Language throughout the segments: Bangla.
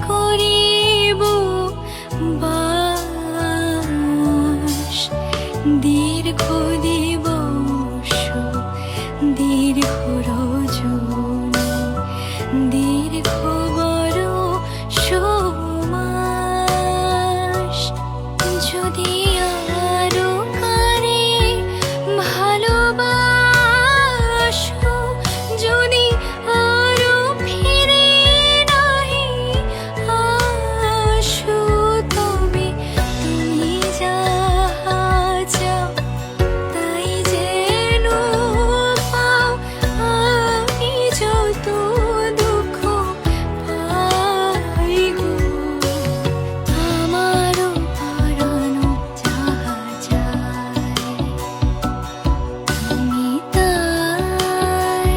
করিব বাস। দীর্ঘ দিবস দীর্ঘ রজনী দীর্ঘ বরষ মাস। যদি আরো কারে ভালোবাসো, যদি আরো ফিরে নাহি আসো, তবে তুমি যাহা চাও তাই যেন পাও। আমি যত দুঃখ পাই গো, আমারও পরানো যাহা চায় তুমি তাই,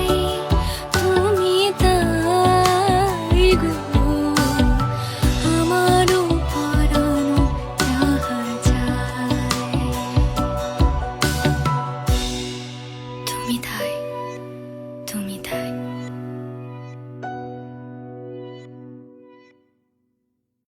তুমি তাই গো। আমারও পরানো যাহা চায় তুমি তাই।